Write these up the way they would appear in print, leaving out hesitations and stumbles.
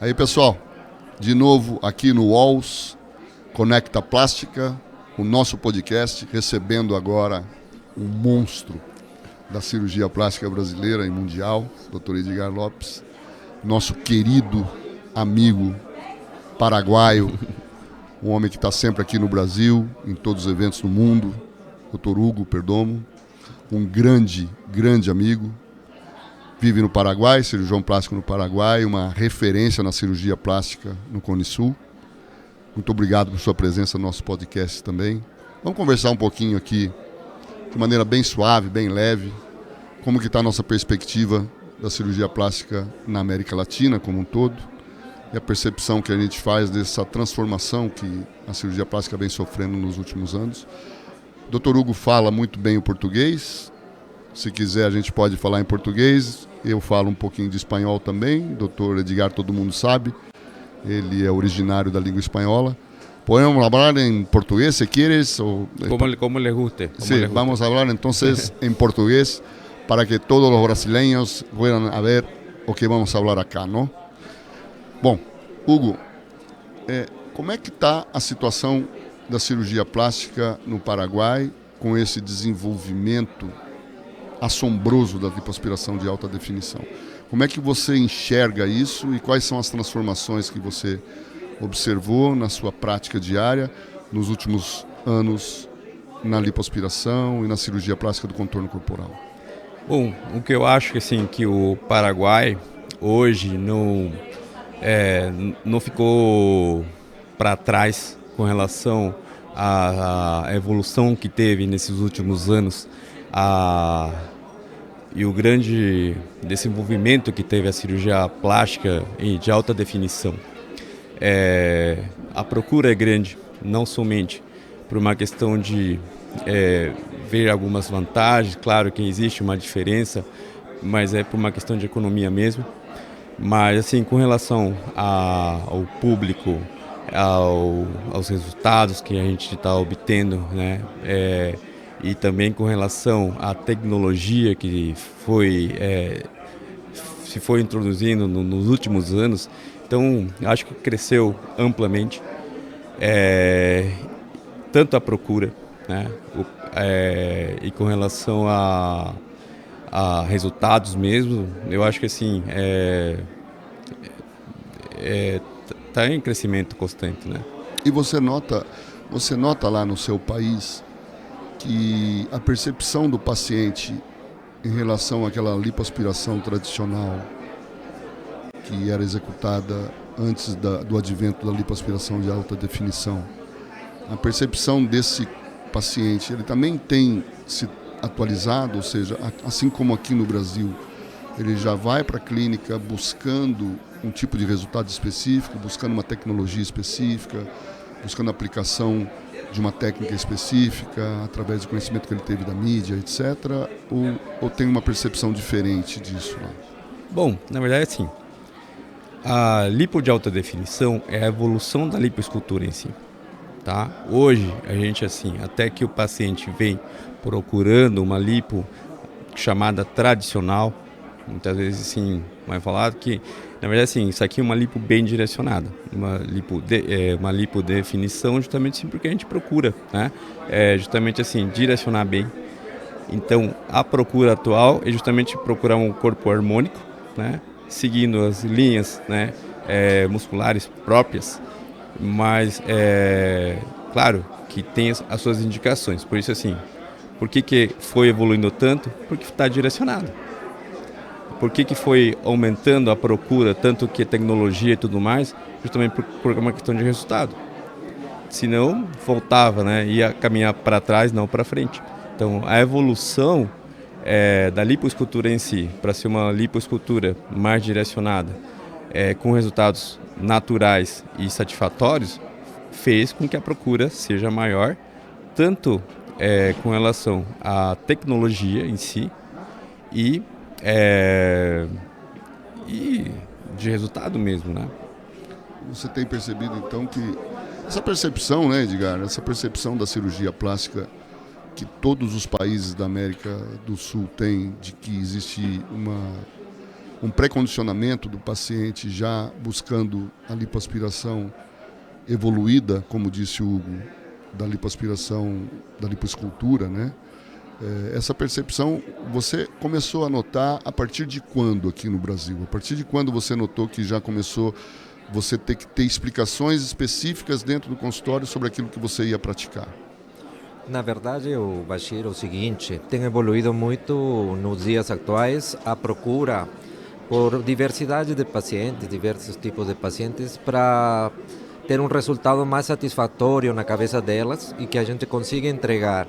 Aí, pessoal, de novo aqui no Walls Conecta Plástica, o nosso podcast, recebendo agora um monstro da cirurgia plástica brasileira e mundial, Dr. Edgar Lopes, nosso querido amigo paraguaio, um homem que está sempre aqui no Brasil, em todos os eventos do mundo, Dr. Hugo Perdomo, um grande amigo, vive no Paraguai, cirurgião plástico no Paraguai, uma referência na cirurgia plástica no Cone Sul. Muito obrigado por sua presença no nosso podcast também. Vamos conversar um pouquinho aqui, de maneira bem suave, bem leve, como que está a nossa perspectiva da cirurgia plástica na América Latina como um todo e a percepção que a gente faz dessa transformação que a cirurgia plástica vem sofrendo nos últimos anos. O Dr. Hugo fala muito bem o português. Se quiser, a gente pode falar em português. Eu falo um pouquinho de espanhol também. Dr. Edgar, todo mundo sabe. Ele é originário da língua espanhola. Podemos falar em português, se quieres. Como le guste. Sí, vamos a hablar entonces en portugués para que todos los brasileños puedan ver o que vamos a hablar acá, ¿no? Bom, Hugo, como é que está a situação da cirurgia plástica no Paraguai com esse desenvolvimento assombroso da lipoaspiração de alta definição? Como é que você enxerga isso e quais são as transformações que você observou na sua prática diária nos últimos anos na lipoaspiração e na cirurgia plástica do contorno corporal? Bom, o que eu acho assim, que o Paraguai hoje não ficou para trás com relação à evolução que teve nesses últimos anos e o grande desenvolvimento que teve a cirurgia plástica e de alta definição. A procura é grande, não somente por uma questão de ver algumas vantagens, claro que existe uma diferença, mas é por uma questão de economia mesmo. Mas assim, com relação ao público, aos resultados que a gente está obtendo, né? E também com relação à tecnologia que se foi introduzindo nos últimos anos, então acho que cresceu amplamente, tanto a procura, né? E com relação a resultados mesmo, eu acho que assim tá em crescimento constante, né? E você nota lá no seu país que a percepção do paciente em relação àquela lipoaspiração tradicional que era executada antes do advento da lipoaspiração de alta definição, a percepção desse paciente, ele também tem se atualizado, ou seja, assim como aqui no Brasil, ele já vai para a clínica buscando um tipo de resultado específico, buscando uma tecnologia específica, buscando a aplicação de uma técnica específica, através do conhecimento que ele teve da mídia, etc., ou tem uma percepção diferente disso lá? Bom, na verdade, assim, a lipo de alta definição é a evolução da lipoescultura em si. Tá? Hoje, a gente, assim, até que o paciente vem procurando uma lipo chamada tradicional, muitas vezes, assim, vai falar que, na verdade, assim, isso aqui é uma lipo bem direcionada, uma lipo definição justamente assim, porque a gente procura, né? Justamente, assim, direcionar bem. Então, a procura atual é justamente procurar um corpo harmônico, né? Seguindo as linhas, né? Musculares próprias, mas claro que tem as suas indicações. Por isso, assim, por que foi evoluindo tanto? Porque está direcionado. Por que foi aumentando a procura, tanto que tecnologia e tudo mais? Justamente por uma questão de resultado. Senão, voltava, né? Ia caminhar para trás, não para frente. Então, a evolução da lipoescultura em si, para ser uma lipoescultura mais direcionada, com resultados naturais e satisfatórios, fez com que a procura seja maior, tanto com relação à tecnologia em si e de resultado mesmo, né? Você tem percebido então que essa percepção, né, Edgar, essa percepção da cirurgia plástica que todos os países da América do Sul têm, de que existe um pré-condicionamento do paciente já buscando a lipoaspiração evoluída, como disse o Hugo, da lipoaspiração, da lipoescultura, né? Essa percepção você começou a notar a partir de quando aqui no Brasil? A partir de quando você notou que já começou você ter que ter explicações específicas dentro do consultório sobre aquilo que você ia praticar? Na verdade, Bashir, é o seguinte, tem evoluído muito nos dias atuais a procura por diversidade de pacientes, diversos tipos de pacientes, para ter um resultado mais satisfatório na cabeça delas e que a gente consiga entregar.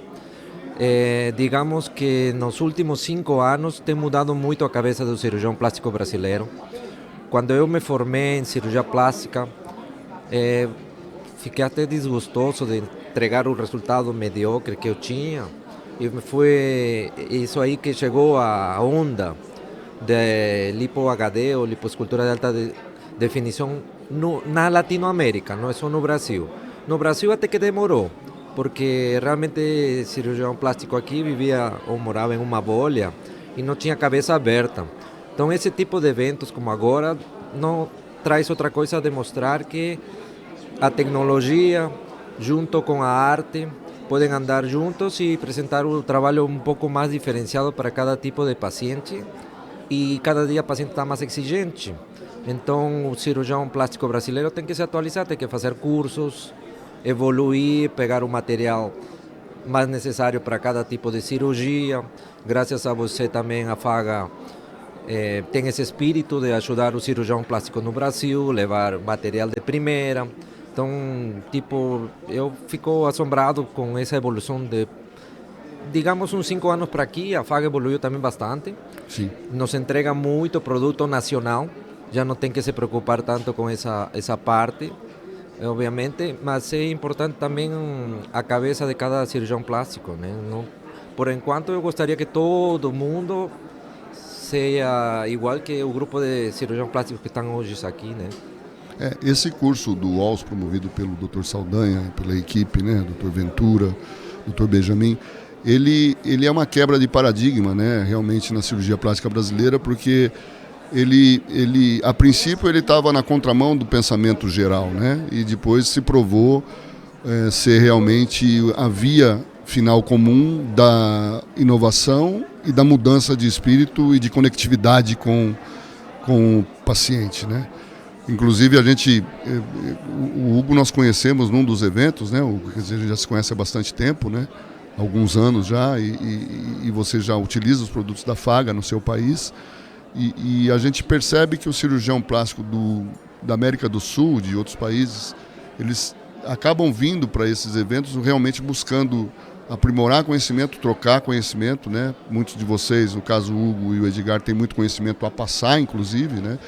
Digamos que nos últimos 5 anos tem mudado muito a cabeça do cirurgião plástico brasileiro. Quando eu me formei em cirurgia plástica, fiquei até desgostoso de entregar o resultado mediocre que eu tinha. E foi isso aí que chegou a onda de lipo HD ou lipoescultura de alta definição na Latinoamérica, não é só no Brasil. No Brasil até que demorou, porque realmente cirurgião plástico aqui vivia ou morava em uma bolha e não tinha cabeça aberta. Então esse tipo de eventos como agora não traz outra coisa a demonstrar que a tecnologia junto com a arte podem andar juntos e apresentar um trabalho um pouco mais diferenciado para cada tipo de paciente, e cada dia o paciente está mais exigente. Então o cirurgião plástico brasileiro tem que se atualizar, tem que fazer cursos, evoluir, pegar o material mais necessário para cada tipo de cirurgia. Graças a você também, a FAGA tem esse espírito de ajudar o cirurgião plástico no Brasil, levar material de primeira. Então, eu fico assombrado com essa evolução de, digamos, uns 5 anos para aqui. A FAGA evoluiu também bastante. Sim. Nos entrega muito produto nacional, já não tem que se preocupar tanto com essa parte, obviamente, mas é importante também a cabeça de cada cirurgião plástico, né? Não, por enquanto, eu gostaria que todo mundo seja igual que o grupo de cirurgiões plásticos que estão hoje aqui, né? Esse curso do UOLS, promovido pelo Dr. Saldanha, pela equipe, né, Dr. Ventura, Dr. Benjamin, ele é uma quebra de paradigma, né, realmente na cirurgia plástica brasileira, porque ele a princípio ele estava na contramão do pensamento geral, né, e depois se provou ser realmente a via final comum da inovação e da mudança de espírito e de conectividade com o paciente, né? Inclusive o Hugo nós conhecemos num dos eventos, né? A gente já se conhece há bastante tempo, né? Alguns anos já, e você já utiliza os produtos da FAGA no seu país, e a gente percebe que o cirurgião plástico da América do Sul, de outros países, eles acabam vindo para esses eventos realmente buscando aprimorar conhecimento, trocar conhecimento, né? Muitos de vocês, no caso o Hugo e o Edgar, têm muito conhecimento a passar, inclusive, né?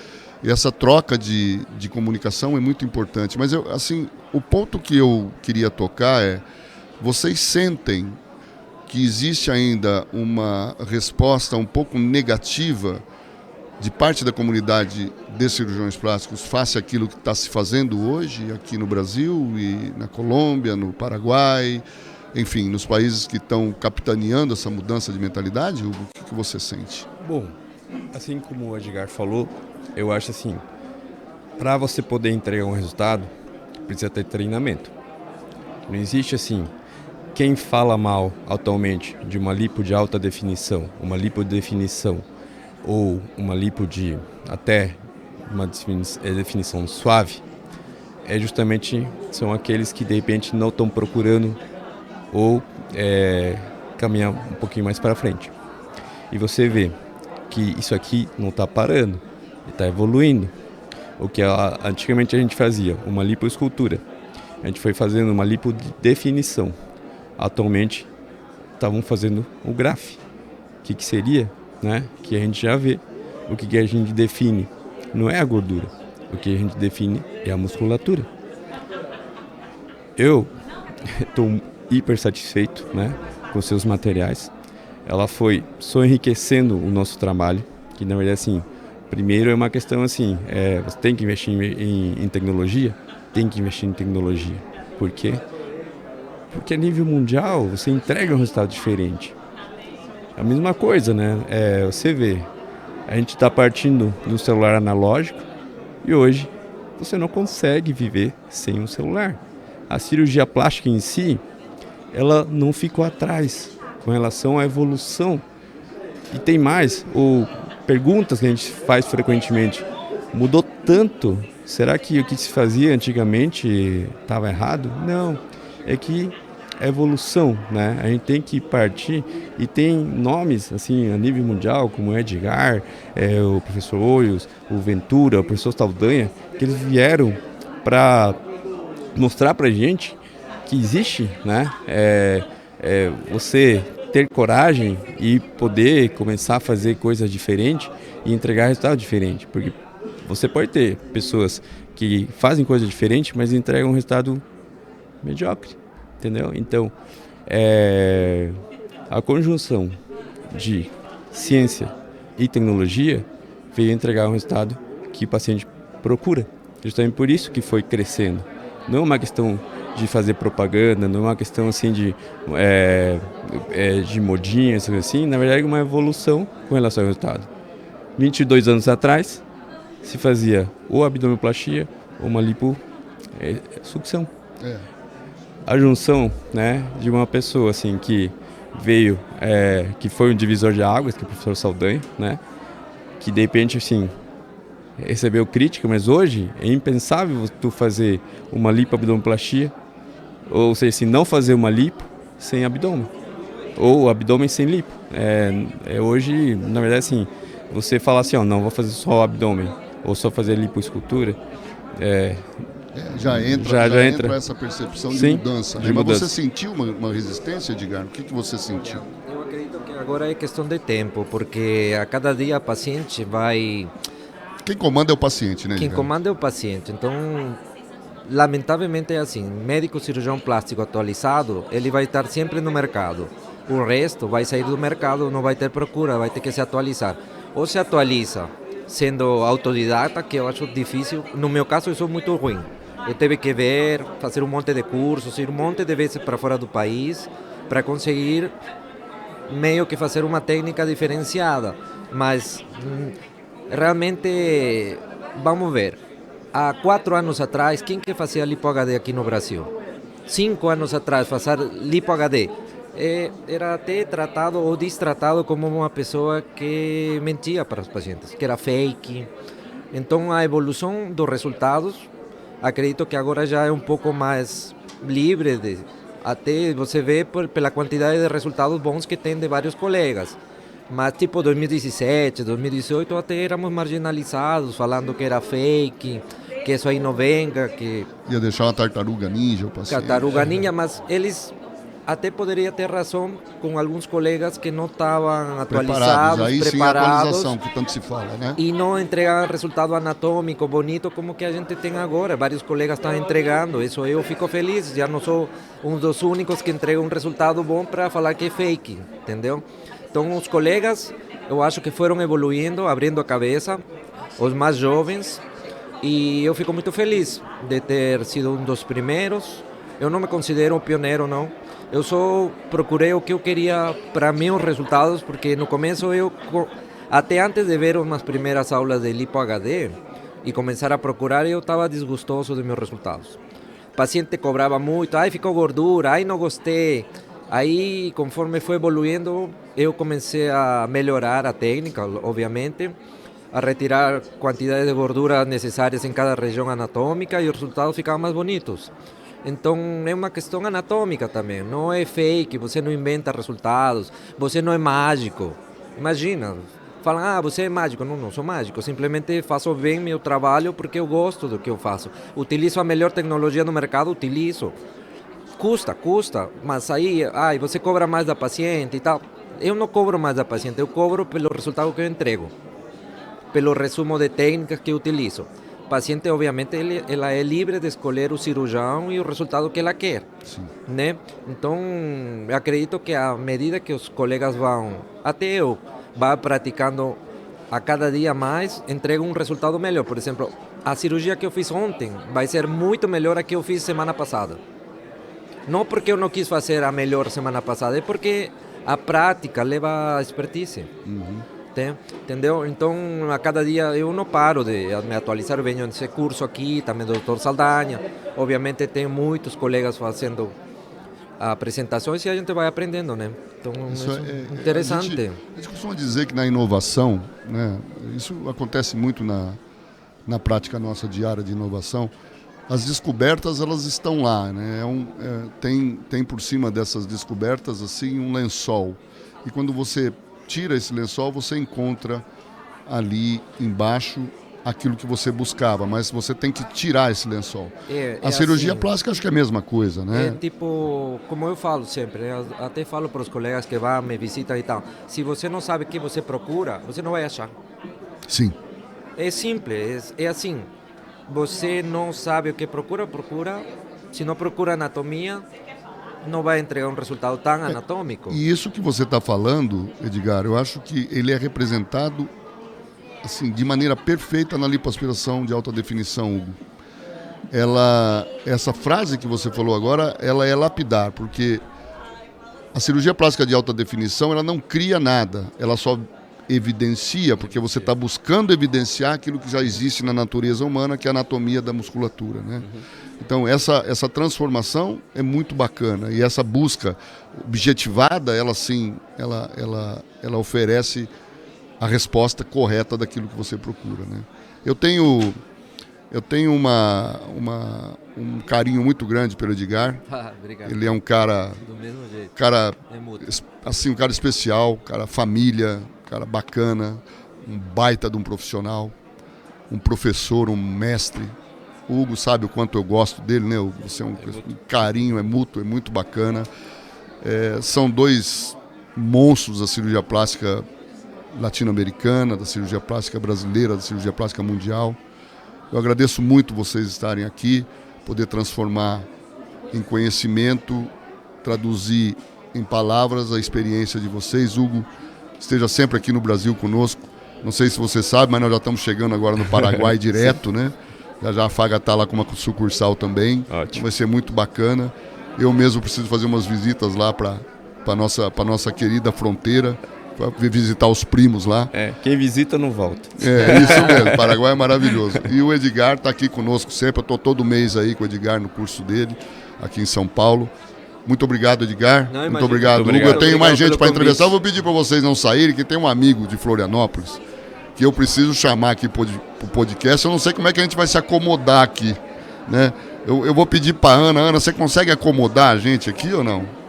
E essa troca de comunicação é muito importante. Mas o ponto que eu queria tocar é: vocês sentem que existe ainda uma resposta um pouco negativa de parte da comunidade de cirurgiões plásticos face àquilo que está se fazendo hoje aqui no Brasil e na Colômbia, no Paraguai, enfim, nos países que estão capitaneando essa mudança de mentalidade? Hugo, o que você sente? Bom, assim como o Edgar falou, eu acho assim, para você poder entregar um resultado, precisa ter treinamento. Não existe assim, quem fala mal atualmente de uma lipo de alta definição, uma lipodefinição ou uma lipo de até uma definição suave, justamente são aqueles que de repente não estão procurando ou caminhar um pouquinho mais para frente. E você vê que isso aqui não está parando, está evoluindo. O que antigamente a gente fazia, uma lipoescultura, a gente foi fazendo uma lipodefinição. Atualmente estavam fazendo o graf. O que seria, né? Que a gente já vê. O que a gente define não é a gordura, o que a gente define é a musculatura. Eu estou hiper satisfeito, né, com seus materiais. Ela foi só enriquecendo o nosso trabalho, que na verdade assim, primeiro é uma questão assim, você tem que investir em tecnologia, tem que investir em tecnologia. Por quê? Porque a nível mundial você entrega um resultado diferente. A mesma coisa, né? Você vê, A gente está partindo do celular analógico e hoje você não consegue viver sem um celular. A cirurgia plástica em si, ela não ficou atrás com relação à evolução. E tem mais, perguntas que a gente faz frequentemente, mudou tanto? Será que o que se fazia antigamente estava errado? Não, é que é evolução, né? A gente tem que partir, e tem nomes assim a nível mundial, como o Edgar, o professor Hoyos, o Ventura, o professor Saldanha, que eles vieram para mostrar para a gente que existe, né? Você ter coragem e poder começar a fazer coisas diferentes e entregar resultado diferente, porque você pode ter pessoas que fazem coisas diferentes, mas entregam um resultado mediocre, entendeu? Então, a conjunção de ciência e tecnologia veio entregar um resultado que o paciente procura. Justamente por isso que foi crescendo. Não é uma questão de fazer propaganda, não é uma questão assim de modinhas, assim. Na verdade, é uma evolução com relação ao resultado. 22 anos atrás, se fazia ou abdominoplastia ou uma liposucção. A junção, né, de uma pessoa assim que veio, que foi um divisor de águas, que é o professor Saldanha, né, que de repente assim recebeu crítica, mas hoje é impensável tu fazer uma lipoabdominoplastia, ou seja, assim, não fazer uma lipo sem abdômen, ou abdômen sem lipo. Hoje, na verdade, assim, você falar assim, não vou fazer só o abdômen, ou só fazer lipoescultura, já entra essa percepção de mudança. De Mas mudança. você sentiu uma resistência, Edgar? O que você sentiu? Eu acredito que agora é questão de tempo, porque a cada dia o paciente vai... Quem comanda é o paciente, né, Quem Edgar? comanda é o paciente. Então, lamentavelmente é assim, médico cirurgião plástico atualizado, ele vai estar sempre no mercado. O resto vai sair do mercado, não vai ter procura, vai ter que se atualizar. Ou se atualiza sendo autodidata, que eu acho difícil. No meu caso, eu sou muito ruim. Eu tive que ver, fazer um monte de cursos, ir um monte de vezes para fora do país, para conseguir meio que fazer uma técnica diferenciada. Mas realmente, vamos ver. Há 4 anos atrás, quem que fazia lipo HD aqui no Brasil? 5 anos atrás, fazer lipo HD era até tratado ou destratado como uma pessoa que mentia para os pacientes, que era fake. Então, a evolução dos resultados, acredito que agora já é um pouco mais livre, até você vê pela quantidade de resultados bons que tem de vários colegas. Mas tipo 2017, 2018 até éramos marginalizados, falando que era fake, que isso aí não venga, que... Ia deixar uma tartaruga ninja o paciente. Tartaruga ninja, mas eles até poderiam ter razão com alguns colegas que não estavam atualizados, Aí sim a atualização, que tanto se fala, né? E não entregar resultado anatômico bonito como que a gente tem agora. Vários colegas estão entregando, isso eu fico feliz, já não sou um dos únicos que entrega um resultado bom para falar que é fake, entendeu? Então, os colegas, eu acho que foram evoluindo, abrindo a cabeça, os mais jovens, e eu fico muito feliz de ter sido um dos primeiros. Eu não me considero um pioneiro, não. Eu só procurei o que eu queria para meus resultados, porque no começo até antes de ver umas primeiras aulas de Lipo HD e começar a procurar, eu estava desgostoso de meus resultados. O paciente cobrava muito, ficou gordura, não gostei. Aí, conforme foi evoluindo, eu comecei a melhorar a técnica, obviamente, a retirar quantidades de gordura necessárias em cada região anatômica e os resultados ficavam mais bonitos. Então, é uma questão anatômica também, não é fake, você não inventa resultados, você não é mágico. Imagina, falam, você é mágico. Não, não sou mágico, simplesmente faço bem meu trabalho porque eu gosto do que eu faço. Utilizo a melhor tecnologia do mercado, utilizo. Custa, mas aí você cobra mais da paciente e tal. Eu não cobro mais da paciente, eu cobro pelo resultado que eu entrego, pelo resumo de técnicas que eu utilizo. O paciente, obviamente, ela é livre de escolher o cirurgião e o resultado que ela quer. Sim. Né? Então, eu acredito que à medida que os colegas vão, até eu, vá praticando a cada dia mais, entrego um resultado melhor. Por exemplo, a cirurgia que eu fiz ontem vai ser muito melhor a que eu fiz semana passada. Não porque eu não quis fazer a melhor semana passada, é porque a prática leva a expertise. Uhum. entendeu? Então, a cada dia eu não paro de me atualizar, eu venho nesse curso aqui, também do Dr. Saldanha, obviamente tem muitos colegas fazendo apresentações e a gente vai aprendendo, né? Então, isso é interessante. A gente costuma dizer que na inovação, né, isso acontece muito na prática nossa diária de inovação, as descobertas elas estão lá, né? Tem por cima dessas descobertas assim um lençol. E quando você tira esse lençol, você encontra ali embaixo aquilo que você buscava, mas você tem que tirar esse lençol. A cirurgia assim, plástica acho que é a mesma coisa, né? É tipo, como eu falo sempre, né? Até falo para os colegas que vão, me visitam e tal, se você não sabe o que você procura, você não vai achar. Sim. É simples, é assim. Você não sabe o que procura, se não procura anatomia, não vai entregar um resultado tão anatômico. E isso que você está falando, Edgar, eu acho que ele é representado assim, de maneira perfeita na lipoaspiração de alta definição, Hugo. Essa frase que você falou agora, ela é lapidar, porque a cirurgia plástica de alta definição, ela não cria nada, ela só evidencia, porque você está buscando evidenciar aquilo que já existe na natureza humana, que é a anatomia da musculatura, né? Então, essa transformação é muito bacana, e essa busca objetivada, ela sim, ela oferece a resposta correta daquilo que você procura, né? Eu tenho um carinho muito grande pelo Edgar. Obrigado. Ele é um cara, do mesmo jeito. Assim, um cara especial, cara família, cara bacana, um baita de um profissional, um professor, um mestre. O Hugo sabe o quanto eu gosto dele, né? Você é um carinho, é mútuo, é muito bacana. São dois monstros da cirurgia plástica latino-americana, da cirurgia plástica brasileira, da cirurgia plástica mundial. Eu agradeço muito vocês estarem aqui, poder transformar em conhecimento, traduzir em palavras a experiência de vocês. Hugo, esteja sempre aqui no Brasil conosco. Não sei se você sabe, mas nós já estamos chegando agora no Paraguai direto, né? Já a Faga está lá com uma sucursal também. Ótimo. Vai ser muito bacana. Eu mesmo preciso fazer umas visitas lá para a nossa querida fronteira, para visitar os primos lá. Quem visita não volta. Isso mesmo, o Paraguai é maravilhoso. E o Edgar está aqui conosco sempre, eu estou todo mês aí com o Edgar no curso dele, aqui em São Paulo. Muito obrigado, Edgar. Muito obrigado, Hugo. Eu tenho mais gente para entrevistar, eu vou pedir para vocês não saírem, que tem um amigo de Florianópolis, que eu preciso chamar aqui para o podcast. Eu não sei como é que a gente vai se acomodar aqui, né? Eu vou pedir para Ana, você consegue acomodar a gente aqui ou não?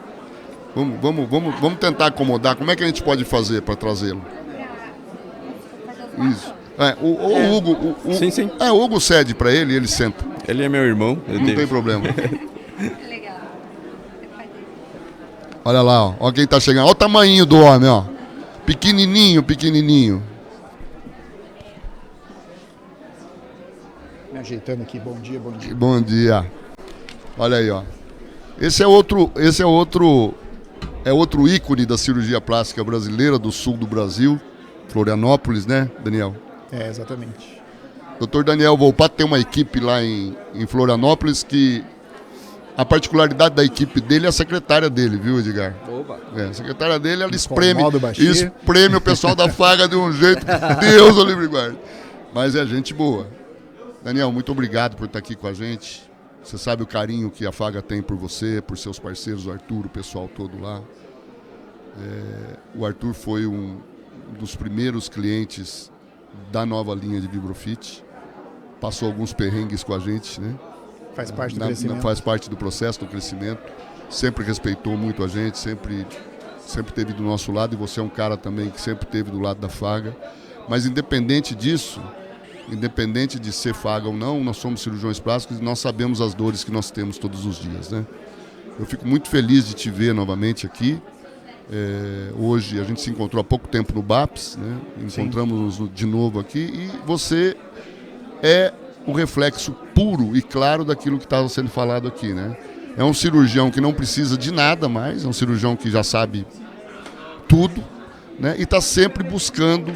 Vamos tentar acomodar. Como é que a gente pode fazer para trazê-lo? Isso. O Hugo. Sim. O Hugo cede para ele e ele senta. Ele é meu irmão. Não tem problema. Legal. Olha lá, ó. Olha quem tá chegando. Olha o tamanho do homem, ó. Pequenininho. Me ajeitando aqui. Bom dia. Bom dia. Olha aí, ó. Esse é outro ícone da cirurgia plástica brasileira do sul do Brasil, Florianópolis, né, Daniel? Exatamente. Dr. Daniel Volpato tem uma equipe lá em Florianópolis que a particularidade da equipe dele é a secretária dele, viu, Edgar? Oba. A secretária dele, ela espreme o pessoal da Faga de um jeito que Deus o livre guarde. Mas é gente boa. Daniel, muito obrigado por estar aqui com a gente. Você sabe o carinho que a Faga tem por você, por seus parceiros, o Arthur, o pessoal todo lá. O Arthur foi um dos primeiros clientes da nova linha de Vibrofit. Passou alguns perrengues com a gente, né? Faz parte do crescimento. Faz parte do processo do crescimento. Sempre respeitou muito a gente, sempre esteve do nosso lado. E você é um cara também que sempre esteve do lado da Faga. Mas independente disso, independente de ser Faga ou não, nós somos cirurgiões plásticos e nós sabemos as dores que nós temos todos os dias, né? Eu fico muito feliz de te ver novamente aqui. Hoje a gente se encontrou há pouco tempo no BAPS, né? Encontramos-nos de novo aqui e você é o reflexo puro e claro daquilo que estava sendo falado aqui, né? É um cirurgião que não precisa de nada mais, é um cirurgião que já sabe tudo, né? E está sempre buscando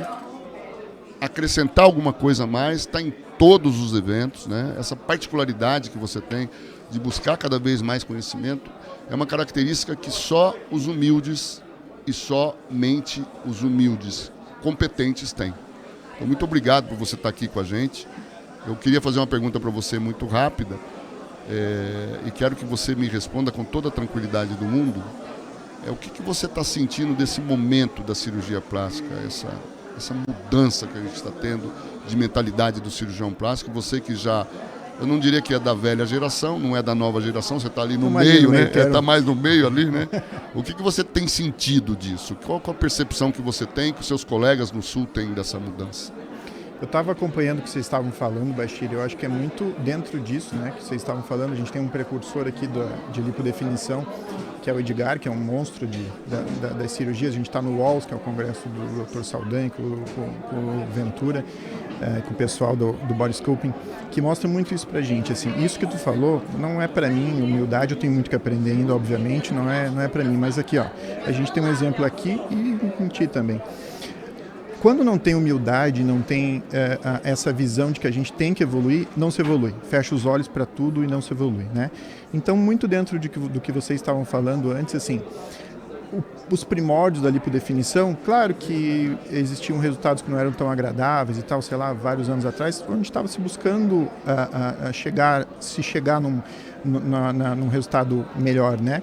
acrescentar alguma coisa a mais, está em todos os eventos, né? Essa particularidade que você tem de buscar cada vez mais conhecimento é uma característica que só os humildes e somente os humildes competentes têm. Então, muito obrigado por você estar aqui com a gente. Eu queria fazer uma pergunta para você muito rápida e quero que você me responda com toda a tranquilidade do mundo. O que você está sentindo desse momento da cirurgia plástica, essa mudança que a gente está tendo de mentalidade do cirurgião plástico? Você que já, eu não diria que é da velha geração, não é da nova geração, você está ali no meio, né? Está mais no meio ali, né? O que você tem sentido disso? Qual a percepção que você tem, que os seus colegas no Sul têm dessa mudança? Eu estava acompanhando o que vocês estavam falando, Bastilho. Eu acho que é muito dentro disso, né, que vocês estavam falando. A gente tem um precursor aqui de lipodefinição, que é o Edgar, que é um monstro das cirurgias. A gente está no Walls, que é o congresso do Dr. Saldanha, com o Ventura, com o pessoal do Body Sculpting, que mostra muito isso pra gente. Assim, isso que tu falou não é para mim, humildade eu tenho muito que aprender ainda, obviamente, não é para mim. Mas aqui, ó, a gente tem um exemplo aqui e em ti também. Quando não tem humildade, não tem essa visão de que a gente tem que evoluir, não se evolui. Fecha os olhos para tudo e não se evolui, né? Então, muito dentro do que vocês estavam falando antes, assim, os primórdios da lipodefinição, claro que existiam resultados que não eram tão agradáveis e tal, sei lá, vários anos atrás, a gente estava se buscando chegar num resultado melhor, né?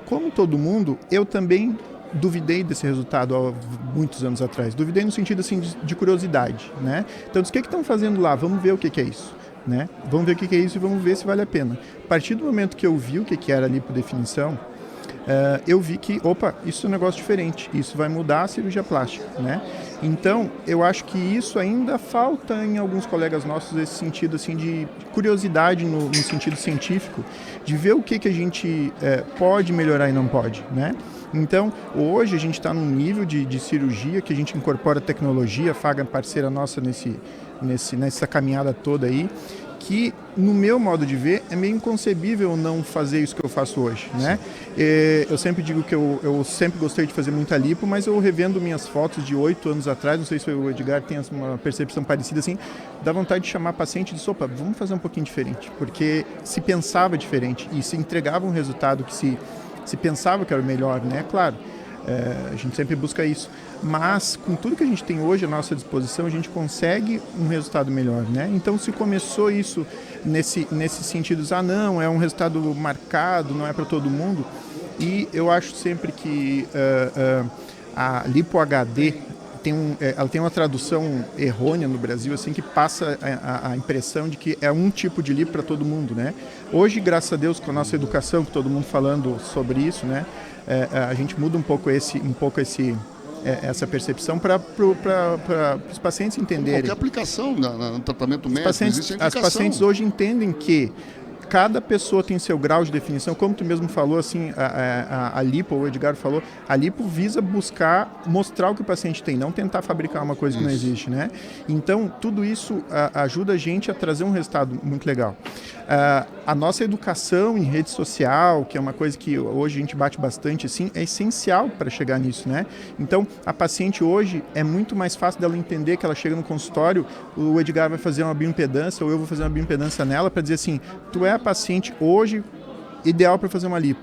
Como todo mundo, eu também duvidei desse resultado há muitos anos atrás. Duvidei no sentido assim de curiosidade, né? Então, o que estão fazendo lá? Vamos ver o que é isso, né? Vamos ver o que é isso e vamos ver se vale a pena. A partir do momento que eu vi o que era a lipodefinição, eu vi que, isso é um negócio diferente, isso vai mudar a cirurgia plástica, né? Então, eu acho que isso ainda falta em alguns colegas nossos, esse sentido assim de curiosidade no sentido científico, de ver o que a gente pode melhorar e não pode, né? Então, hoje a gente está num nível de cirurgia que a gente incorpora tecnologia, a FAG é parceira nossa nessa caminhada toda aí, que, no meu modo de ver, é meio inconcebível não fazer isso que eu faço hoje, né? Eu sempre digo que eu sempre gostei de fazer muita lipo, mas eu revendo minhas fotos de 8 anos atrás, não sei se o Edgar tem uma percepção parecida assim, dá vontade de chamar paciente e dizer, vamos fazer um pouquinho diferente, porque se pensava diferente e se entregava um resultado que se pensava que era o melhor, né? Claro, a gente sempre busca isso. Mas, com tudo que a gente tem hoje à nossa disposição, a gente consegue um resultado melhor, né? Então, se começou isso nesse sentido, não, é um resultado marcado, não é para todo mundo. E eu acho sempre que a Lipo HD ela tem uma tradução errônea no Brasil, assim, que passa a impressão de que é um tipo de lipo para todo mundo, né? Hoje, graças a Deus, com a nossa educação, com todo mundo falando sobre isso, né? A gente muda um pouco essa percepção para os pacientes entenderem. Qualquer aplicação no tratamento médico, as pacientes hoje entendem que cada pessoa tem seu grau de definição, como tu mesmo falou, assim, a lipo, o Edgar falou, a lipo visa buscar mostrar o que o paciente tem, não tentar fabricar uma coisa que não existe, né? Então, tudo isso ajuda a gente a trazer um resultado muito legal. A nossa educação em rede social, que é uma coisa que hoje a gente bate bastante, assim, é essencial para chegar nisso, né? Então, a paciente hoje é muito mais fácil dela entender que ela chega no consultório, o Edgar vai fazer uma bioimpedância ou eu vou fazer uma bioimpedância nela para dizer assim, tu é a paciente hoje ideal para fazer uma lipo.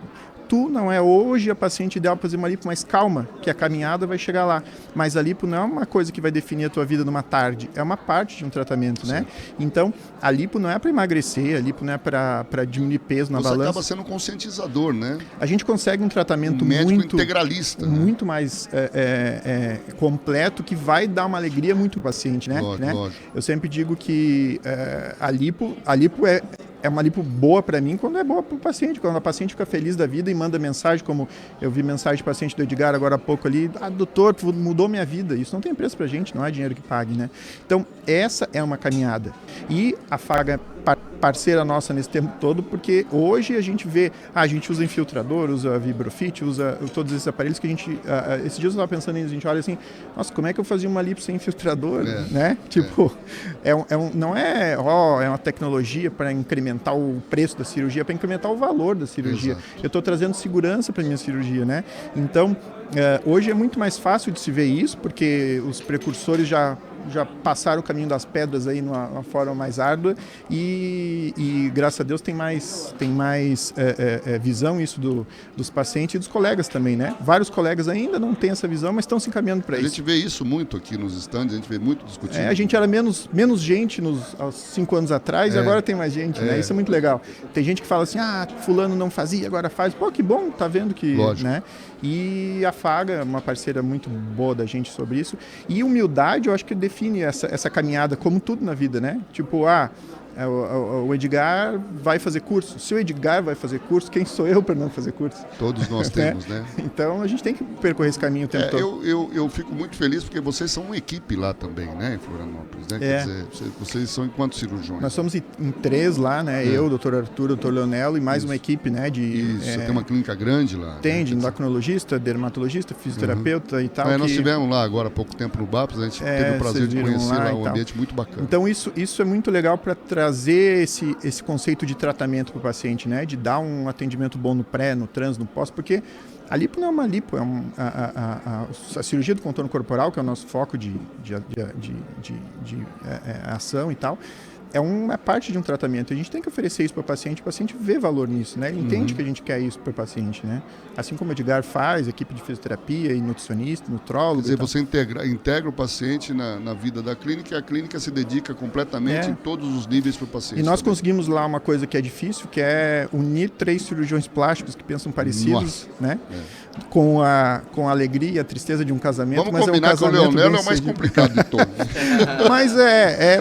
Tu não é hoje a paciente ideal para fazer uma lipo, mas calma, que a caminhada vai chegar lá. Mas a lipo não é uma coisa que vai definir a tua vida numa tarde, é uma parte de um tratamento, né? Então, a lipo não é para emagrecer, a lipo não é para diminuir peso na balança. Você acaba sendo um conscientizador, né? A gente consegue um tratamento médico integralista, muito mais completo, que vai dar uma alegria muito para o paciente, né? Lógico. Eu sempre digo que a lipo é uma lipo boa para mim quando é boa para o paciente, quando a paciente fica feliz da vida e manda mensagem, como eu vi mensagem de paciente do Edgar agora há pouco ali, doutor, mudou minha vida. Isso não tem preço para a gente, não é dinheiro que pague, né? Então, essa é uma caminhada. E a FAG é parceira nossa nesse tempo todo, porque hoje a gente vê, a gente usa infiltrador, usa Vibrofit, usa todos esses aparelhos que a gente, esses dias eu estava pensando nisso, a gente olha assim, nossa, como é que eu fazia uma lipo sem infiltrador, né? Tipo, não é uma tecnologia para incrementar o preço da cirurgia, para incrementar o valor da cirurgia. Exato. Eu estou trazendo segurança para minha cirurgia, né? Então, Hoje é muito mais fácil de se ver isso, porque os precursores já passaram o caminho das pedras aí numa forma mais árdua e graças a Deus tem mais visão isso dos pacientes e dos colegas também, né? Vários colegas ainda não têm essa visão, mas estão se encaminhando para isso. A gente vê isso muito aqui nos stands, a gente vê muito discutindo. A gente era menos gente há 5 anos atrás e agora tem mais gente, né? Isso é muito legal. Tem gente que fala assim, fulano não fazia, agora faz. Pô, que bom, tá vendo que... Lógico. Né? E a Faga é uma parceira muito boa da gente sobre isso. E humildade, eu acho que define essa caminhada, como tudo na vida, né? Tipo, o Edgar vai fazer curso. Se o Edgar vai fazer curso, quem sou eu para não fazer curso? Todos nós temos, né? Então a gente tem que percorrer esse caminho o tempo todo. Eu fico muito feliz porque vocês são uma equipe lá também, né, em Florianópolis, né? Quer dizer, vocês são em quantos cirurgiões? Nós somos em 3 lá, né? Eu, o Dr. Arthur, o Dr. Leonelo e mais uma equipe, né? Você tem uma clínica grande lá? Tem, de endocrinologista, dermatologista, fisioterapeuta e tal. Nós tivemos lá agora há pouco tempo no BAPS, a gente teve o prazer de conhecer lá um ambiente muito bacana. Então isso é muito legal para trazer esse conceito de tratamento para o paciente, né? De dar um atendimento bom no pré, no trans, no pós, porque a lipo não é uma lipo, a cirurgia do contorno corporal, que é o nosso foco de ação e tal, é parte de um tratamento. A gente tem que oferecer isso para o paciente vê valor nisso, né? Ele entende que a gente quer isso para o paciente, né? Assim como o Edgar faz, equipe de fisioterapia e nutricionista, nutrólogo. Quer dizer, você integra o paciente na vida da clínica e a clínica se dedica completamente em todos os níveis para o paciente. E nós conseguimos lá uma coisa que é difícil, que é unir 3 cirurgiões plásticos que pensam parecidos, né? Com a alegria e a tristeza de um casamento. Vamos combinar que o Leonel é o mais complicado de todos.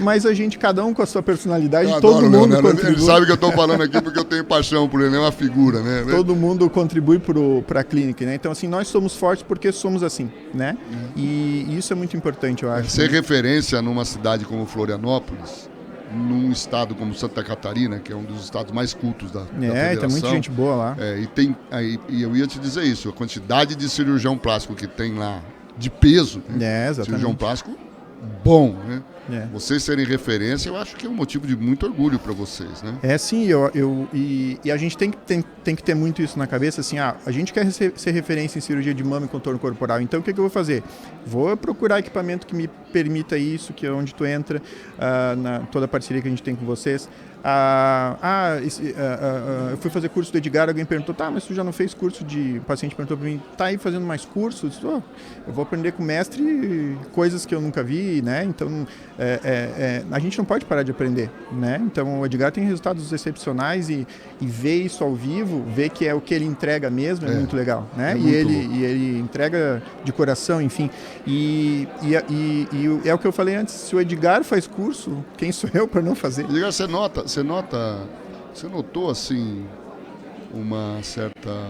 Mas a gente, cada um com a sua personalidade, Eu todo mundo contribui. Ele sabe que eu estou falando aqui porque eu tenho paixão por ele, é uma figura, né? Todo mundo contribui para a clínica, né? Então, assim, nós somos fortes porque somos assim, né? E isso é muito importante, eu acho. Ser referência numa cidade como Florianópolis, num estado como Santa Catarina, que é um dos estados mais cultos da federação. Tem muita gente boa lá. E eu ia te dizer isso, a quantidade de cirurgião plástico que tem lá, de peso, né? Cirurgião plástico bom, né? Vocês serem referência, eu acho que é um motivo de muito orgulho para vocês, né? Sim, e a gente tem que ter muito isso na cabeça, assim, a gente quer ser referência em cirurgia de mama e contorno corporal, então o que eu vou fazer? Vou procurar equipamento que me permita isso, que é onde tu entra, toda a parceria que a gente tem com vocês. Eu fui fazer curso do Edgar, alguém perguntou, mas tu já não fez curso o paciente perguntou para mim, tá aí fazendo mais cursos? Eu vou aprender com o mestre coisas que eu nunca vi, né? Então, a gente não pode parar de aprender, né? Então, o Edgar tem resultados excepcionais e ver isso ao vivo, ver que é o que ele entrega mesmo, é muito legal, né? E ele entrega de coração, enfim. E é o que eu falei antes, se o Edgar faz curso, quem sou eu para não fazer? Edgar, você notou assim uma certa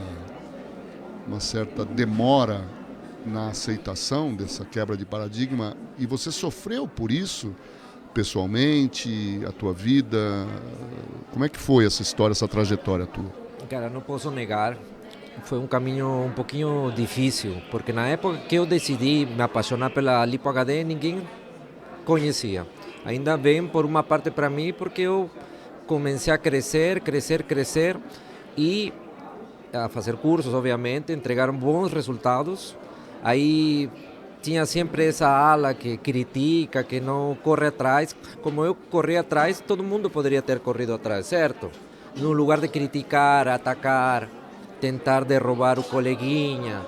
demora na aceitação dessa quebra de paradigma e você sofreu por isso pessoalmente, a tua vida? Como é que foi essa história, essa trajetória tua? Cara, não posso negar, foi um caminho um pouquinho difícil, porque na época que eu decidi me apaixonar pela Lipo HD, ninguém conhecia. Ainda bem, por uma parte para mim, porque eu comecei a crescer e a fazer cursos, obviamente, entregaram bons resultados. Aí tinha sempre essa ala que critica, que não corre atrás. Como eu corri atrás, todo mundo poderia ter corrido atrás, certo? No lugar de criticar, atacar, tentar derrubar o coleguinha,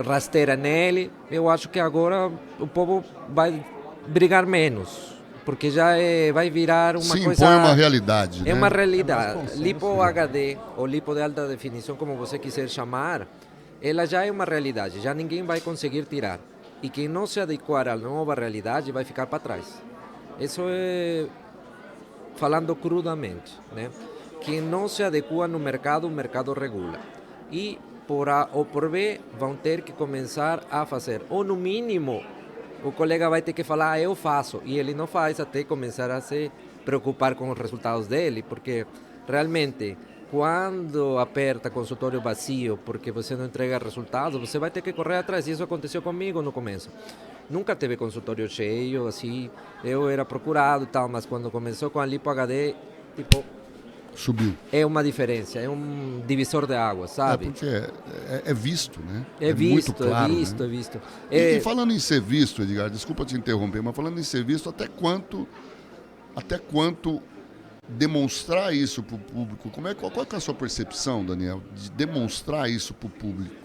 rasteira nele, eu acho que agora o povo vai brigar menos, porque já vai virar uma coisa... Sim, impõe uma realidade, né? É uma realidade. Lipo HD, ou lipo de alta definição, como você quiser chamar, ela já é uma realidade, já ninguém vai conseguir tirar. E quem não se adequar à nova realidade vai ficar para trás. Isso é falando crudamente, né? Quem não se adequa no mercado, o mercado regula. E por A ou por B vão ter que começar a fazer, ou no mínimo o colega vai ter que falar, eu faço, e ele não faz até começar a se preocupar com os resultados dele, porque realmente quando aperta consultório vazio porque você não entrega resultados, você vai ter que correr atrás. Isso aconteceu comigo no começo. Nunca teve consultório cheio, assim, eu era procurado e tal, mas quando começou com a Lipo HD, tipo, Subiu. é uma diferença, é um divisor de águas, sabe? Porque é visto, né? É visto, muito claro, é visto, né? é visto. E falando em ser visto, Edgar, desculpa te interromper, mas falando em ser visto, até quanto demonstrar isso para o público? Qual é a sua percepção, Daniel, de demonstrar isso para o público?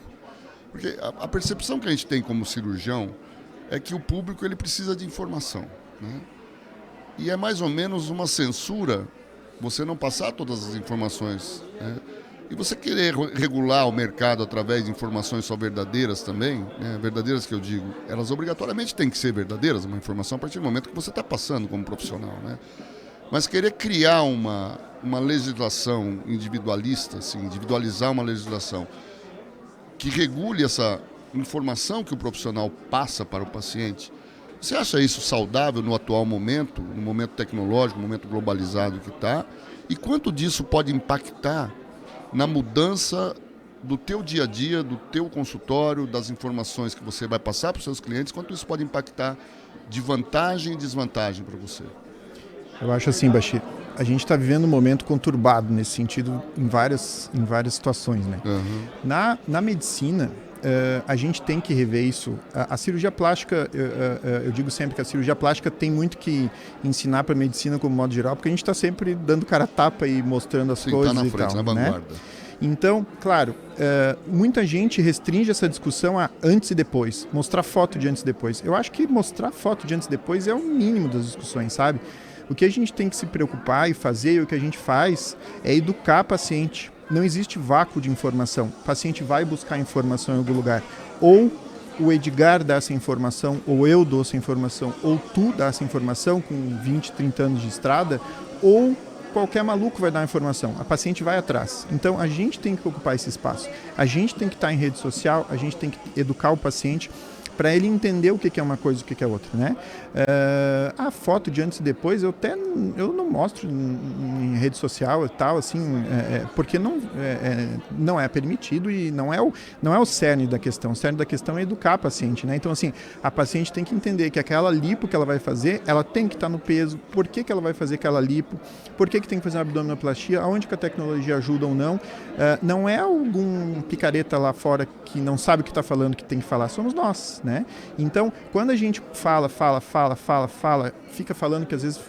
Porque a percepção que a gente tem como cirurgião é que o público ele precisa de informação, né? E é mais ou menos uma censura você não passar todas as informações, né? E você querer regular o mercado através de informações só verdadeiras também, né? Verdadeiras que eu digo, elas obrigatoriamente têm que ser verdadeiras, uma informação a partir do momento que você está passando como profissional, né? Mas querer criar uma legislação individualista, assim, individualizar uma legislação que regule essa informação que o profissional passa para o paciente, você acha isso saudável no atual momento, no momento tecnológico, no momento globalizado que está? E quanto disso pode impactar na mudança do teu dia a dia, do teu consultório, das informações que você vai passar para os seus clientes, quanto isso pode impactar de vantagem e desvantagem para você? Eu acho assim, Bashir, a gente está vivendo um momento conturbado nesse sentido em várias situações, né? Uhum. Na medicina, a gente tem que rever isso. A cirurgia plástica, eu digo sempre que a cirurgia plástica tem muito que ensinar para a medicina como modo geral, porque a gente está sempre dando cara a tapa e mostrando as coisas tá na e frente, tal, na né? vanguarda. Então, claro, muita gente restringe essa discussão a antes e depois, mostrar foto de antes e depois. Eu acho que mostrar foto de antes e depois é o mínimo das discussões, sabe? O que a gente tem que se preocupar e fazer, e o que a gente faz, é educar o paciente. Não existe vácuo de informação. O paciente vai buscar informação em algum lugar. Ou o Edgar dá essa informação, ou eu dou essa informação, ou tu dá essa informação com 20, 30 anos de estrada, ou qualquer maluco vai dar a informação. A paciente vai atrás. Então, a gente tem que ocupar esse espaço. A gente tem que estar em rede social, a gente tem que educar o paciente para ele entender o que é uma coisa e o que é outra, né? A foto de antes e depois eu não mostro em rede social e tal, assim, porque não é permitido e não é o cerne da questão. O cerne da questão é educar a paciente, né? Então, assim, a paciente tem que entender que aquela lipo que ela vai fazer, ela tem que estar no peso, por que ela vai fazer aquela lipo, por que tem que fazer uma abdominoplastia, aonde que a tecnologia ajuda ou não. Não é algum picareta lá fora que não sabe o que está falando que tem que falar, somos nós, né? Então, quando a gente fala, fica falando que às vezes,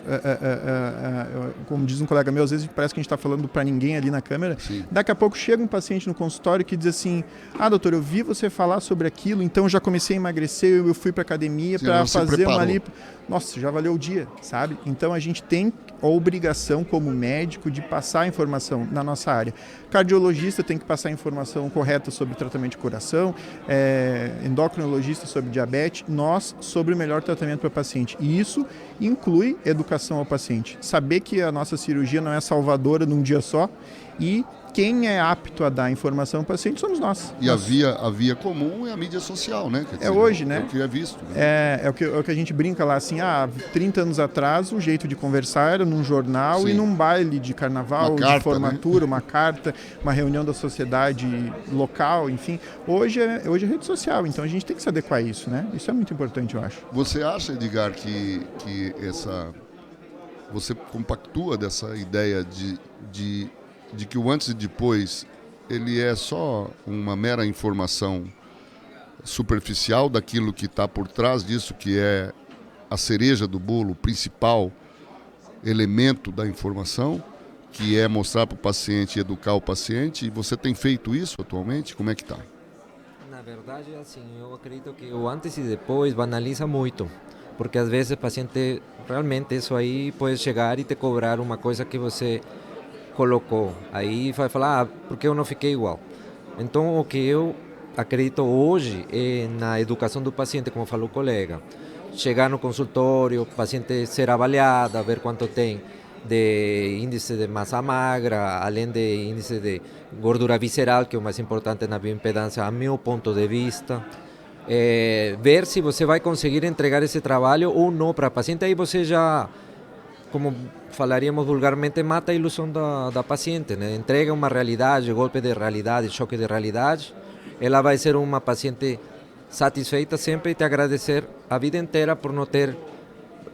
como diz um colega meu, às vezes parece que a gente está falando para ninguém ali na câmera. Sim. Daqui a pouco chega um paciente no consultório que diz assim: doutor, eu vi você falar sobre aquilo, então já comecei a emagrecer, eu fui para academia para fazer uma lipo. Nossa, já valeu o dia, sabe? Então a gente tem a obrigação como médico de passar a informação na nossa área. Cardiologista tem que passar a informação correta sobre tratamento de coração, endocrinologista sobre diabetes, nós sobre o melhor tratamento para o paciente. E isso inclui educação ao paciente. Saber que a nossa cirurgia não é salvadora num dia só e quem é apto a dar informação ao paciente somos nós. E a via comum é a mídia social, né? Quer dizer, hoje, né? É o que é visto. Né? É o que a gente brinca lá, assim, 30 anos atrás o jeito de conversar era num jornal. Sim. E num baile de carnaval, de formatura, né? Uma carta, uma reunião da sociedade local, enfim. Hoje é rede social, então a gente tem que se adequar a isso, né? Isso é muito importante, eu acho. Você acha, Edgar, que você compactua dessa ideia de que o antes e depois ele é só uma mera informação superficial daquilo que está por trás disso, que é a cereja do bolo, o principal elemento da informação, que é mostrar para o paciente e educar o paciente? E você tem feito isso atualmente? Como é que está? Na verdade, assim, eu acredito que o antes e depois banaliza muito, porque às vezes o paciente, realmente isso aí pode chegar e te cobrar uma coisa que você colocou, aí vai falar, porque eu não fiquei igual. Então, o que eu acredito hoje é na educação do paciente, como falou o colega. Chegar no consultório, o paciente ser avaliado, ver quanto tem de índice de massa magra, além de índice de gordura visceral, que é o mais importante na bioimpedância, a meu ponto de vista. Ver se você vai conseguir entregar esse trabalho ou não para o paciente, aí você já, como falaríamos vulgarmente, mata a ilusão da paciente, né? Entrega uma realidade, golpe de realidade, choque de realidade, ela vai ser uma paciente satisfeita sempre e te agradecer a vida inteira por não ter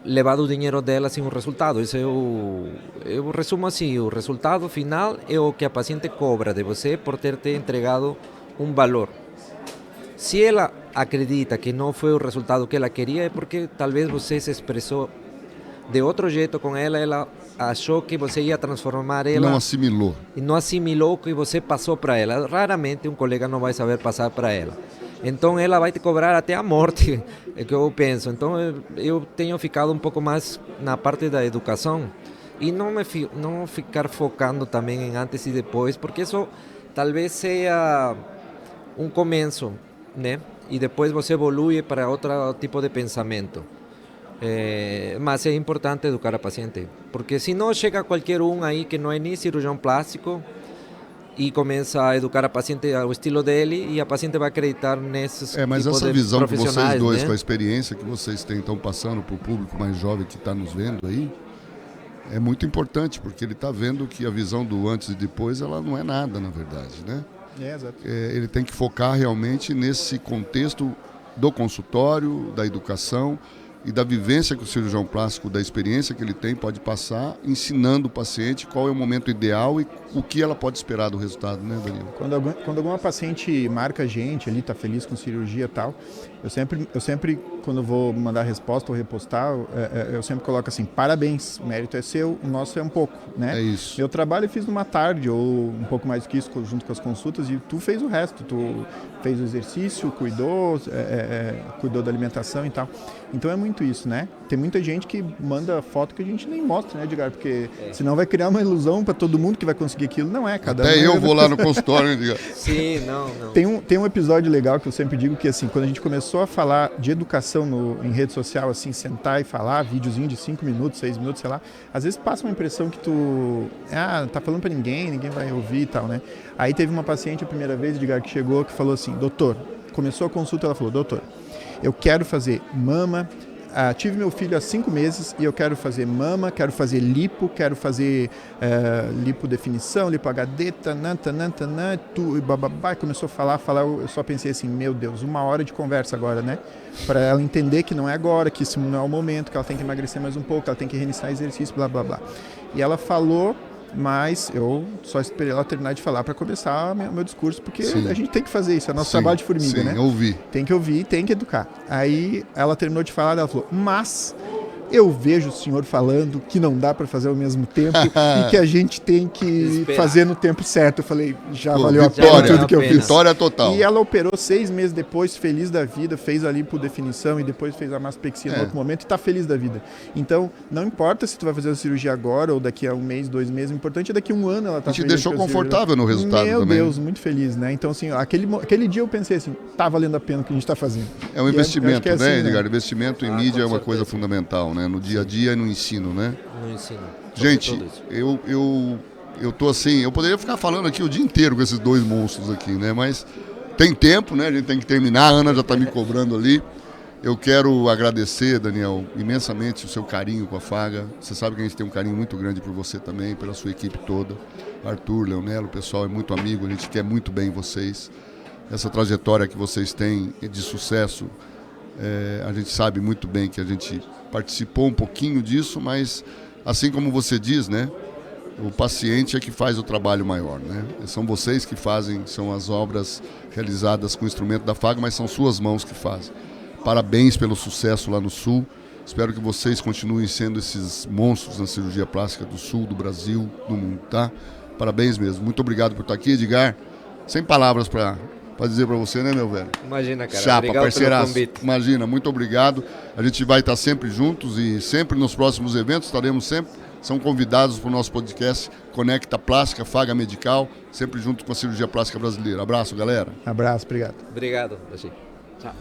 levado o dinheiro dela sem o resultado. Isso eu resumo assim, o resultado final é o que a paciente cobra de você por ter te entregado um valor. Se ela acredita que não foi o resultado que ela queria, é porque talvez você se expressou de outro jeito com ela, ela achou que você ia transformar ela... Não assimilou. E não assimilou o que você passou para ela. Raramente um colega não vai saber passar para ela. Então ela vai te cobrar até a morte, é o que eu penso. Então eu tenho ficado um pouco mais na parte da educação e não ficar focando também em antes e depois, porque isso talvez seja um começo, né? E depois você evolui para outro tipo de pensamento. Mas é importante educar a paciente, porque senão chega qualquer um aí que não é nem cirurgião plástico e começa a educar a paciente ao estilo dele e a paciente vai acreditar nesses mas tipos essa de visão que profissionais, vocês dois, né? com a experiência que vocês estão passando para o público mais jovem que está nos vendo aí, é muito importante, porque ele está vendo que a visão do antes e depois, ela não é nada, na verdade, né? Exato. Ele tem que focar realmente nesse contexto do consultório, da educação e da vivência que o cirurgião plástico, da experiência que ele tem, pode passar, ensinando o paciente qual é o momento ideal e o que ela pode esperar do resultado, né, Danilo? Quando alguma paciente marca a gente ali, tá feliz com cirurgia e tal, eu sempre quando vou mandar resposta ou repostar, eu sempre coloco assim, parabéns, o mérito é seu, o nosso é um pouco, né? É isso. Eu trabalho e fiz numa tarde ou um pouco mais do que isso, junto com as consultas, e tu fez o resto, tu fez o exercício, cuidou da alimentação e tal. Então é muito isso, né? Tem muita gente que manda foto que a gente nem mostra, né, Edgar? Porque senão vai criar uma ilusão para todo mundo que vai conseguir aquilo. Não é, cada Até eu vou lá no consultório, né, Edgar? Sim, não. Tem um episódio legal que eu sempre digo que, assim, quando a gente começou a falar de educação em rede social, assim, sentar e falar, videozinho de 5 minutos, 6 minutos, sei lá, às vezes passa uma impressão que tu, tá falando para ninguém vai ouvir e tal, né? Aí teve uma paciente a primeira vez, Edgar, que chegou, que falou assim, doutor, começou a consulta, ela falou, doutor, eu quero fazer mama, tive meu filho há 5 meses e eu quero fazer mama, quero fazer lipo, quero fazer lipodefinição, lipo HD, bababá, começou a falar, eu só pensei assim, meu Deus, 1 hora de conversa agora, né? Para ela entender que não é agora, que isso não é o momento, que ela tem que emagrecer mais um pouco, que ela tem que reiniciar exercício, blá, blá, blá. E ela falou, mas eu só esperei ela terminar de falar para começar meu discurso, porque a gente tem que fazer isso, é nosso trabalho de formiga, né? Ouvir. Tem que ouvir, tem que educar. Aí ela terminou de falar, ela falou, mas eu vejo o senhor falando que não dá para fazer ao mesmo tempo e que a gente tem que fazer no tempo certo. Eu falei, valeu a pena tudo que eu fiz. Vitória total. E ela operou 6 meses depois, feliz da vida, fez a lipodefinição e depois fez a mastopexia no outro momento e está feliz da vida. Então, não importa se tu vai fazer a cirurgia agora ou daqui a 1 mês, 2 meses, o importante é daqui a 1 ano ela tá feliz. E te deixou confortável no resultado também. Meu Deus, muito feliz, né? Então, assim, aquele dia eu pensei assim, tá valendo a pena o que a gente está fazendo. É um investimento, assim, né, Edgar? Investimento em mídia é uma coisa fundamental, né? No dia a dia e no ensino, né? No ensino. Gente, eu tô assim, eu poderia ficar falando aqui o dia inteiro com esses 2 monstros aqui, né? Mas tem tempo, né? A gente tem que terminar, a Ana já tá me cobrando ali. Eu quero agradecer, Daniel, imensamente o seu carinho com a Faga. Você sabe que a gente tem um carinho muito grande por você também, pela sua equipe toda. Arthur, Leonelo, o pessoal é muito amigo, a gente quer muito bem vocês. Essa trajetória que vocês têm de sucesso, a gente sabe muito bem que a gente participou um pouquinho disso, mas assim como você diz, né, o paciente é que faz o trabalho maior, né? São vocês que fazem, são as obras realizadas com o instrumento da Faga, mas são suas mãos que fazem. Parabéns pelo sucesso lá no Sul. Espero que vocês continuem sendo esses monstros na cirurgia plástica do Sul, do Brasil, do mundo, tá? Parabéns mesmo. Muito obrigado por estar aqui, Edgar. Sem palavras para dizer para você, né, meu velho? Imagina, cara. Chapa, obrigado parceiraço. pelo convite. Imagina, muito obrigado. A gente vai estar sempre juntos e sempre nos próximos eventos estaremos sempre. São convidados para o nosso podcast Conecta Plástica, Faga Medical, sempre junto com a cirurgia plástica brasileira. Abraço, galera. Abraço, obrigado. Obrigado, Tchau.